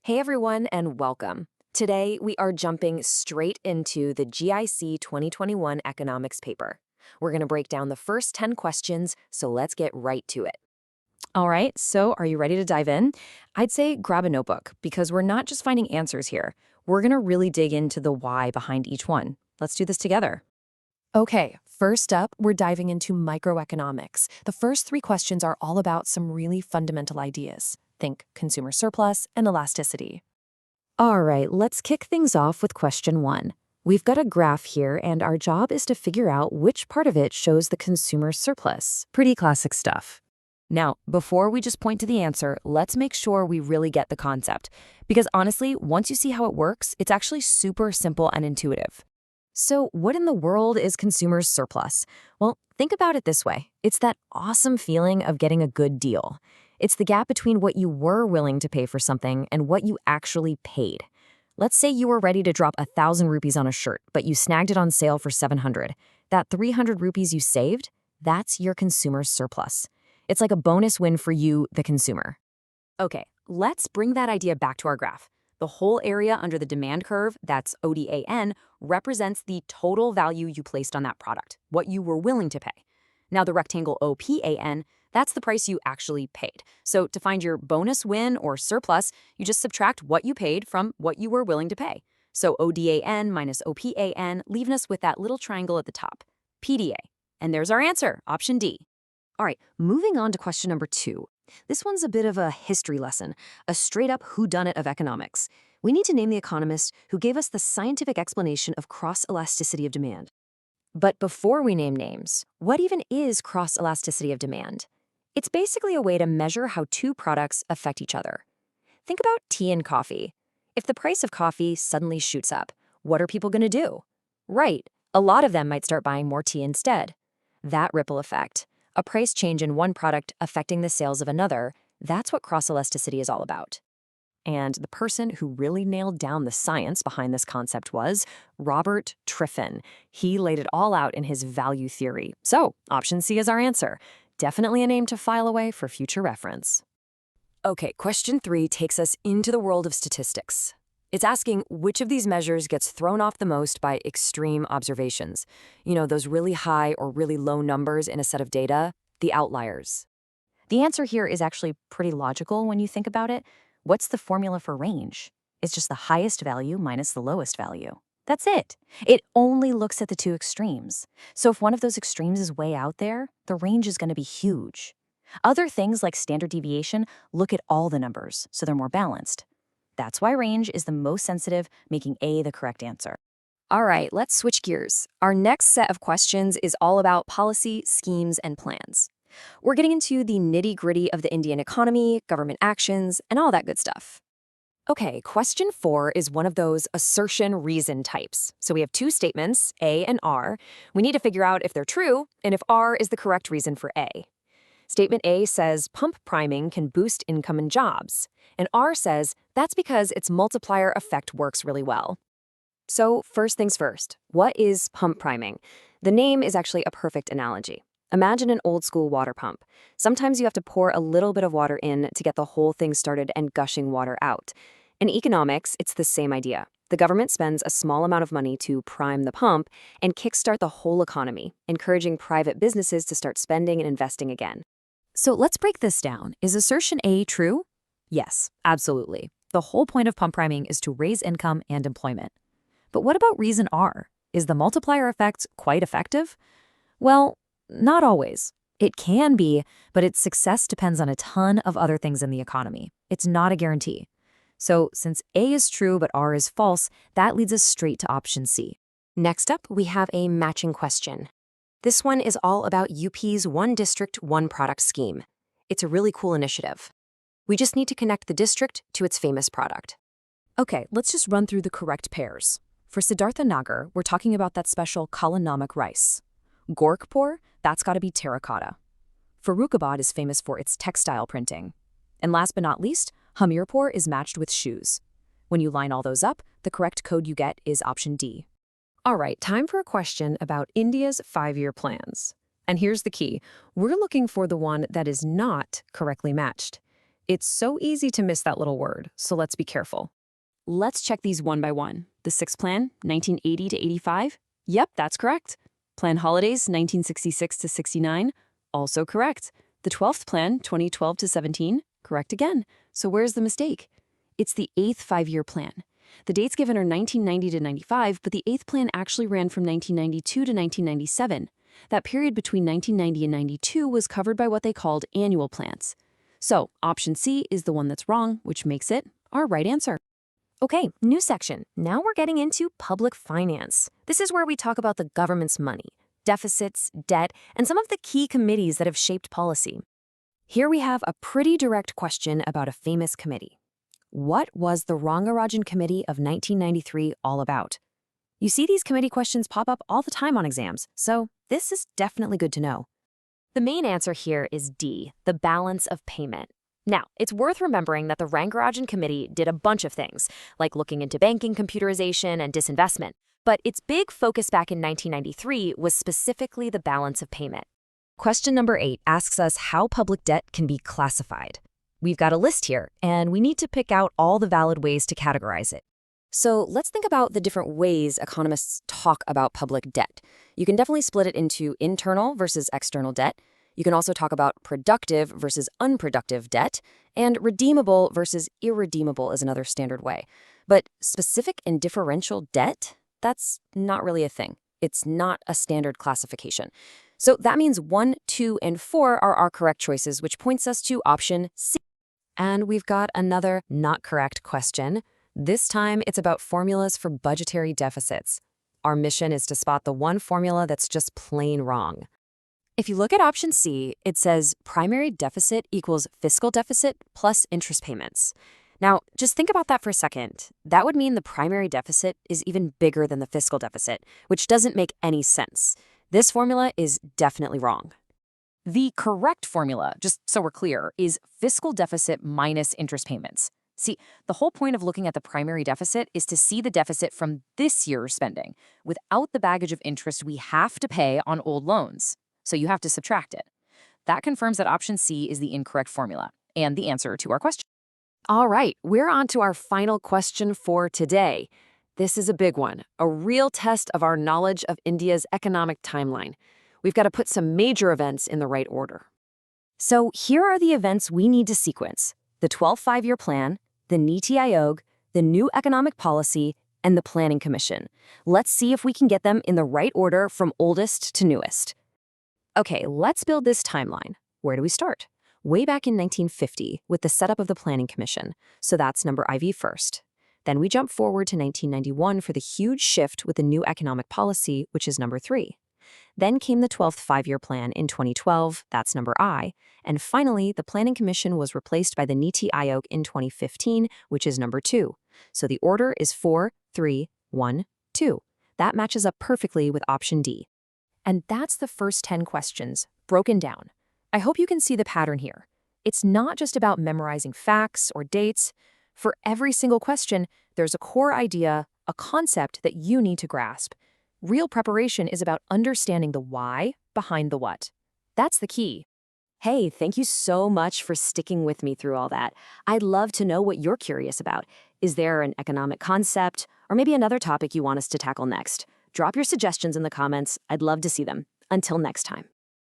Hey everyone, and welcome. Today, we are jumping straight into the GIC 2021 economics paper. We're going to break down the first 10 questions, so let's get right to it. All right, so are you ready to dive in? I'd say grab a notebook, because we're not just finding answers here. We're going to really dig into the why behind each one. Let's do this together. Okay, first up, we're diving into microeconomics. The first three questions are all about some really fundamental ideas. Think consumer surplus and elasticity. All right, let's kick things off with question one. We've got a graph here, and our job is to figure out which part of it shows the consumer surplus. Pretty classic stuff. Now, before we just point to the answer, let's make sure we really get the concept. Because honestly, once you see how it works, it's actually super simple and intuitive. So what in the world is consumer surplus? Well, think about it this way. It's that awesome feeling of getting a good deal. It's the gap between what you were willing to pay for something and what you actually paid. Let's say you were ready to drop 1,000 rupees on a shirt, but you snagged it on sale for 700. That 300 rupees you saved, that's your consumer surplus. It's like a bonus win for you, the consumer. Okay, let's bring that idea back to our graph. The whole area under the demand curve, that's ODAN, represents the total value you placed on that product, what you were willing to pay. Now the rectangle OPAN, that's the price you actually paid. So to find your bonus win or surplus, you just subtract what you paid from what you were willing to pay. So ODAN minus OPAN, leaving us with that little triangle at the top, PDA. And there's our answer, option D. All right, moving on to question number 2. This one's a bit of a history lesson, a straight-up whodunit of economics. We need to name the economist who gave us the scientific explanation of cross-elasticity of demand. But before we name names, what even is cross-elasticity of demand? It's basically a way to measure how two products affect each other. Think about tea and coffee. If the price of coffee suddenly shoots up, what are people going to do? Right, a lot of them might start buying more tea instead. That ripple effect, a price change in one product affecting the sales of another, that's what cross-elasticity is all about. And the person who really nailed down the science behind this concept was Robert Triffin. He laid it all out in his value theory. So, option C is our answer. Definitely a name to file away for future reference. Okay, question 3 takes us into the world of statistics. It's asking which of these measures gets thrown off the most by extreme observations. You know, those really high or really low numbers in a set of data, the outliers. The answer here is actually pretty logical when you think about it. What's the formula for range? It's just the highest value minus the lowest value. That's it. It only looks at the two extremes. So if one of those extremes is way out there, the range is going to be huge. Other things like standard deviation look at all the numbers, so they're more balanced. That's why range is the most sensitive, making A the correct answer. All right, let's switch gears. Our next set of questions is all about policy, schemes, and plans. We're getting into the nitty-gritty of the Indian economy, government actions, and all that good stuff. Okay, question 4 is one of those assertion-reason types. So we have two statements, A and R. We need to figure out if they're true and if R is the correct reason for A. Statement A says pump priming can boost income and jobs, and R says that's because its multiplier effect works really well. So first things first, what is pump priming? The name is actually a perfect analogy. Imagine an old-school water pump. Sometimes you have to pour a little bit of water in to get the whole thing started and gushing water out. In economics, it's the same idea. The government spends a small amount of money to prime the pump and kickstart the whole economy, encouraging private businesses to start spending and investing again. So let's break this down. Is assertion A true? Yes, absolutely. The whole point of pump priming is to raise income and employment. But what about reason R? Is the multiplier effect quite effective? Well, not always. It can be, but its success depends on a ton of other things in the economy. It's not a guarantee. So since A is true but R is false, that leads us straight to option C. Next up, we have a matching question. This one is all about UP's One District, One Product scheme. It's a really cool initiative. We just need to connect the district to its famous product. Okay, let's just run through the correct pairs. For Siddhartha Nagar, we're talking about that special Kala Namak rice. Gorkhpur, that's got to be terracotta. Farrukhabad is famous for its textile printing. And last but not least, Hamirpur is matched with shoes. When you line all those up, the correct code you get is option D. All right, time for a question about India's 5-year plans. And here's the key. We're looking for the one that is not correctly matched. It's so easy to miss that little word, so let's be careful. Let's check these one by one. The sixth plan, 1980 to 85? Yep, that's correct. Plan Holidays, 1966 to 69? Also correct. The 12th plan, 2012 to 17? Correct again. So where's the mistake? It's the 8th five-year plan. The dates given are 1990 to 95, but the 8th plan actually ran from 1992 to 1997. That period between 1990 and 92 was covered by what they called annual plans. So option C is the one that's wrong, which makes it our right answer. Okay, new section. Now we're getting into public finance. This is where we talk about the government's money, deficits, debt, and some of the key committees that have shaped policy. Here we have a pretty direct question about a famous committee. What was the Rangarajan Committee of 1993 all about? You see these committee questions pop up all the time on exams, so this is definitely good to know. The main answer here is D, the balance of payment. Now, it's worth remembering that the Rangarajan Committee did a bunch of things, like looking into banking computerization and disinvestment, but its big focus back in 1993 was specifically the balance of payment. Question number 8 asks us how public debt can be classified. We've got a list here, and we need to pick out all the valid ways to categorize it. So let's think about the different ways economists talk about public debt. You can definitely split it into internal versus external debt. You can also talk about productive versus unproductive debt, and redeemable versus irredeemable is another standard way. But specific and differential debt, that's not really a thing. It's not a standard classification. So that means 1, 2, and 4 are our correct choices, which points us to option C. And we've got another not correct question. This time, it's about formulas for budgetary deficits. Our mission is to spot the one formula that's just plain wrong. If you look at option C, it says primary deficit equals fiscal deficit plus interest payments. Now, just think about that for a second. That would mean the primary deficit is even bigger than the fiscal deficit, which doesn't make any sense. This formula is definitely wrong. The correct formula, just so we're clear, is fiscal deficit minus interest payments. See, the whole point of looking at the primary deficit is to see the deficit from this year's spending, without the baggage of interest we have to pay on old loans. So you have to subtract it. That confirms that option C is the incorrect formula and the answer to our question. All right, we're on to our final question for today. This is a big one, a real test of our knowledge of India's economic timeline. We've got to put some major events in the right order. So here are the events we need to sequence: the 12th five-year plan, the Niti Aayog, the new economic policy, and the Planning Commission. Let's see if we can get them in the right order from oldest to newest. Okay, let's build this timeline. Where do we start? Way back in 1950 with the setup of the Planning Commission, so that's number IV first. Then we jump forward to 1991 for the huge shift with the new economic policy, which is number 3. Then came the 12th five-year plan in 2012, that's number I, and finally the Planning Commission was replaced by the Niti Aayog in 2015, which is number 2. So the order is 4, 3, 1, 2. That matches up perfectly with option D. And that's the first 10 questions, broken down. I hope you can see the pattern here. It's not just about memorizing facts or dates. For every single question, there's a core idea, a concept that you need to grasp. Real preparation is about understanding the why behind the what. That's the key. Hey, thank you so much for sticking with me through all that. I'd love to know what you're curious about. Is there an economic concept or maybe another topic you want us to tackle next? Drop your suggestions in the comments. I'd love to see them. Until next time.